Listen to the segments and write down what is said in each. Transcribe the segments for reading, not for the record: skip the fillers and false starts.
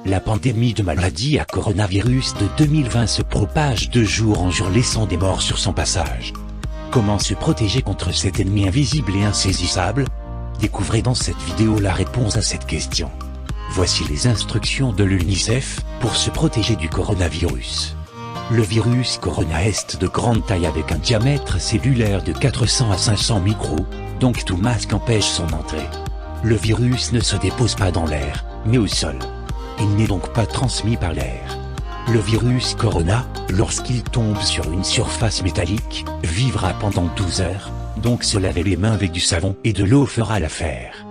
La pandémie de maladie à coronavirus de 2020 se propage de jour en jour, laissant des morts sur son passage. Comment se protéger contre cet ennemi invisible et insaisissable? Découvrez dans cette vidéo la réponse à cette question. Voici les instructions de l'UNICEF pour se protéger du coronavirus. Le virus corona est de grande taille avec un diamètre cellulaire de 400 à 500 micros, donc tout masque empêche son entrée. Le virus ne se dépose pas dans l'air, mais au sol. Il n'est donc pas transmis par l'air. Le virus corona, lorsqu'il tombe sur une surface métallique, vivra pendant 12 heures, donc se laver les mains avec du savon et de l'eau fera l'affaire.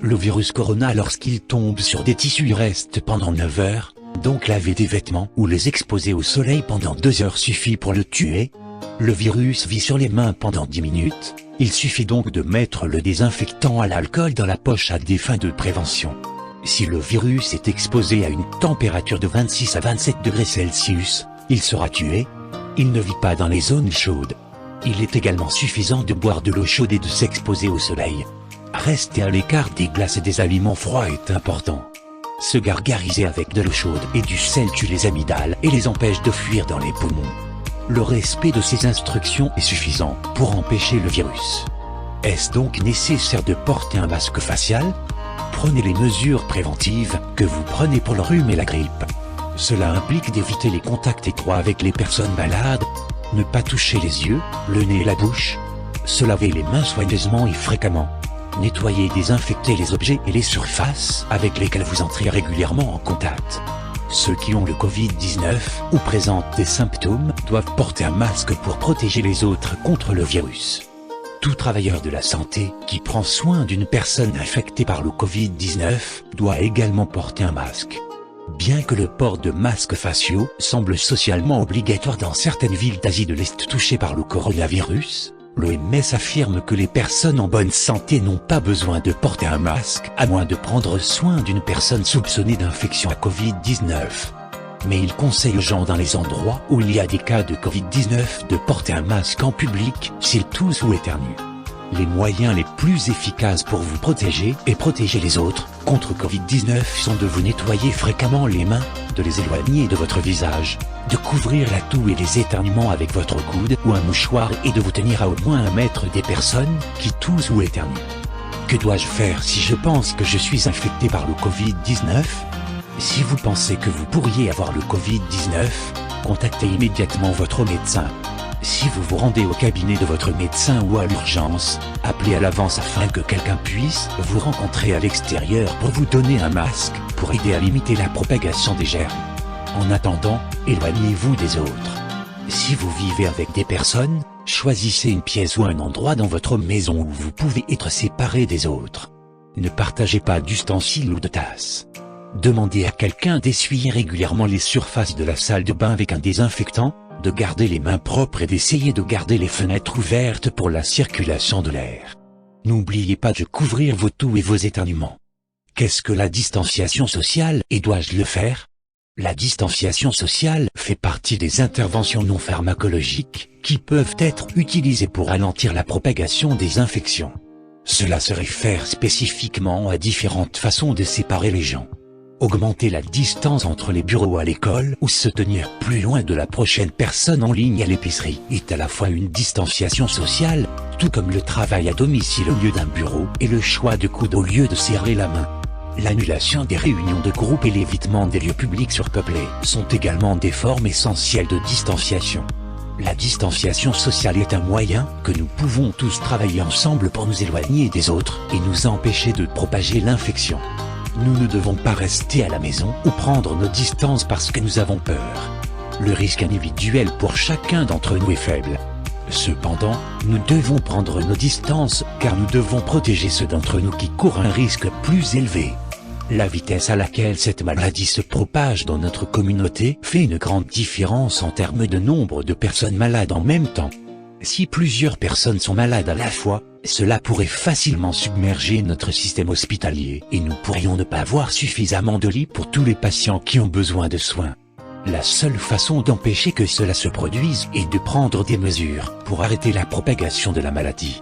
Le virus corona, lorsqu'il tombe sur des tissus, reste pendant 9 heures, donc laver des vêtements ou les exposer au soleil pendant 2 heures suffit pour le tuer. Le virus vit sur les mains pendant 10 minutes, il suffit donc de mettre le désinfectant à l'alcool dans la poche à des fins de prévention. Si le virus est exposé à une température de 26 à 27 degrés Celsius, il sera tué. Il ne vit pas dans les zones chaudes. Il est également suffisant de boire de l'eau chaude et de s'exposer au soleil. Rester à l'écart des glaces et des aliments froids est important. Se gargariser avec de l'eau chaude et du sel tue les amygdales et les empêche de fuir dans les poumons. Le respect de ces instructions est suffisant pour empêcher le virus. Est-ce donc nécessaire de porter un masque facial? Prenez les mesures préventives que vous prenez pour le rhume et la grippe. Cela implique d'éviter les contacts étroits avec les personnes malades, ne pas toucher les yeux, le nez et la bouche, se laver les mains soigneusement et fréquemment, nettoyer et désinfecter les objets et les surfaces avec lesquels vous entrez régulièrement en contact. Ceux qui ont le Covid-19 ou présentent des symptômes doivent porter un masque pour protéger les autres contre le virus. Tout travailleur de la santé qui prend soin d'une personne infectée par le Covid-19 doit également porter un masque. Bien que le port de masques faciaux semble socialement obligatoire dans certaines villes d'Asie de l'Est touchées par le coronavirus, l'OMS affirme que les personnes en bonne santé n'ont pas besoin de porter un masque à moins de prendre soin d'une personne soupçonnée d'infection à Covid-19. Mais il conseille aux gens dans les endroits où il y a des cas de Covid-19 de porter un masque en public s'ils toussent ou éternuent. Les moyens les plus efficaces pour vous protéger et protéger les autres contre Covid-19 sont de vous nettoyer fréquemment les mains, de les éloigner de votre visage, de couvrir la toux et les éternuements avec votre coude ou un mouchoir et de vous tenir à au moins 1 mètre des personnes qui toussent ou éternuent. Que dois-je faire si je pense que je suis infecté par le Covid-19 ? Si vous pensez que vous pourriez avoir le Covid-19, contactez immédiatement votre médecin. Si vous vous rendez au cabinet de votre médecin ou à l'urgence, appelez à l'avance afin que quelqu'un puisse vous rencontrer à l'extérieur pour vous donner un masque pour aider à limiter la propagation des germes. En attendant, éloignez-vous des autres. Si vous vivez avec des personnes, choisissez une pièce ou un endroit dans votre maison où vous pouvez être séparés des autres. Ne partagez pas d'ustensiles ou de tasses. Demandez à quelqu'un d'essuyer régulièrement les surfaces de la salle de bain avec un désinfectant, de garder les mains propres et d'essayer de garder les fenêtres ouvertes pour la circulation de l'air. N'oubliez pas de couvrir vos toux et vos éternuements. Qu'est-ce que la distanciation sociale et dois-je le faire? La distanciation sociale fait partie des interventions non pharmacologiques qui peuvent être utilisées pour ralentir la propagation des infections. Cela se réfère spécifiquement à différentes façons de séparer les gens. Augmenter la distance entre les bureaux à l'école ou se tenir plus loin de la prochaine personne en ligne à l'épicerie est à la fois une distanciation sociale, tout comme le travail à domicile au lieu d'un bureau et le choix de coude au lieu de serrer la main. L'annulation des réunions de groupe et l'évitement des lieux publics surpeuplés sont également des formes essentielles de distanciation. La distanciation sociale est un moyen que nous pouvons tous travailler ensemble pour nous éloigner des autres et nous empêcher de propager l'infection. Nous ne devons pas rester à la maison ou prendre nos distances parce que nous avons peur. Le risque individuel pour chacun d'entre nous est faible. Cependant, nous devons prendre nos distances car nous devons protéger ceux d'entre nous qui courent un risque plus élevé. La vitesse à laquelle cette maladie se propage dans notre communauté fait une grande différence en termes de nombre de personnes malades en même temps. Si plusieurs personnes sont malades à la fois, cela pourrait facilement submerger notre système hospitalier et nous pourrions ne pas avoir suffisamment de lits pour tous les patients qui ont besoin de soins. La seule façon d'empêcher que cela se produise est de prendre des mesures pour arrêter la propagation de la maladie.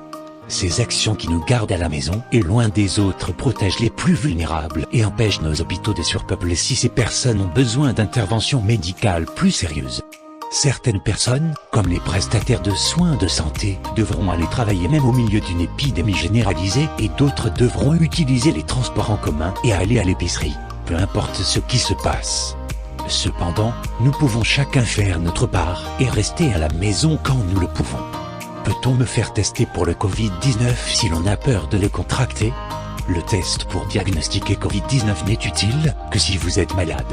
Ces actions qui nous gardent à la maison et loin des autres protègent les plus vulnérables et empêchent nos hôpitaux de surpeupler si ces personnes ont besoin d'interventions médicales plus sérieuses. Certaines personnes, comme les prestataires de soins de santé, devront aller travailler même au milieu d'une épidémie généralisée et d'autres devront utiliser les transports en commun et aller à l'épicerie, peu importe ce qui se passe. Cependant, nous pouvons chacun faire notre part et rester à la maison quand nous le pouvons. Peut-on me faire tester pour le Covid-19 si l'on a peur de le contracter? Le test pour diagnostiquer Covid-19 n'est utile que si vous êtes malade.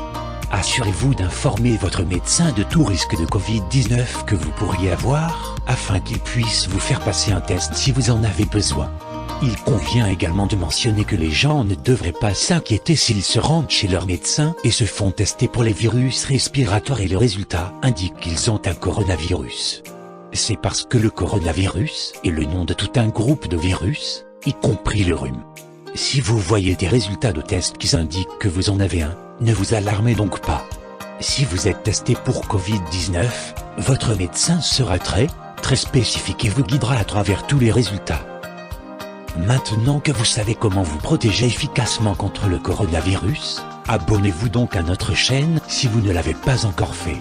Assurez-vous d'informer votre médecin de tout risque de Covid-19 que vous pourriez avoir, afin qu'il puisse vous faire passer un test si vous en avez besoin. Il convient également de mentionner que les gens ne devraient pas s'inquiéter s'ils se rendent chez leur médecin et se font tester pour les virus respiratoires et le résultat indique qu'ils ont un coronavirus. C'est parce que le coronavirus est le nom de tout un groupe de virus, y compris le rhume. Si vous voyez des résultats de tests qui indiquent que vous en avez un, ne vous alarmez donc pas. Si vous êtes testé pour Covid-19, votre médecin sera très spécifique et vous guidera à travers tous les résultats. Maintenant que vous savez comment vous protéger efficacement contre le coronavirus, abonnez-vous donc à notre chaîne si vous ne l'avez pas encore fait.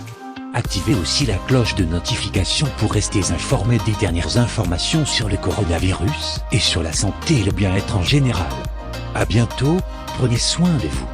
Activez aussi la cloche de notification pour rester informé des dernières informations sur le coronavirus et sur la santé et le bien-être en général. À bientôt, prenez soin de vous.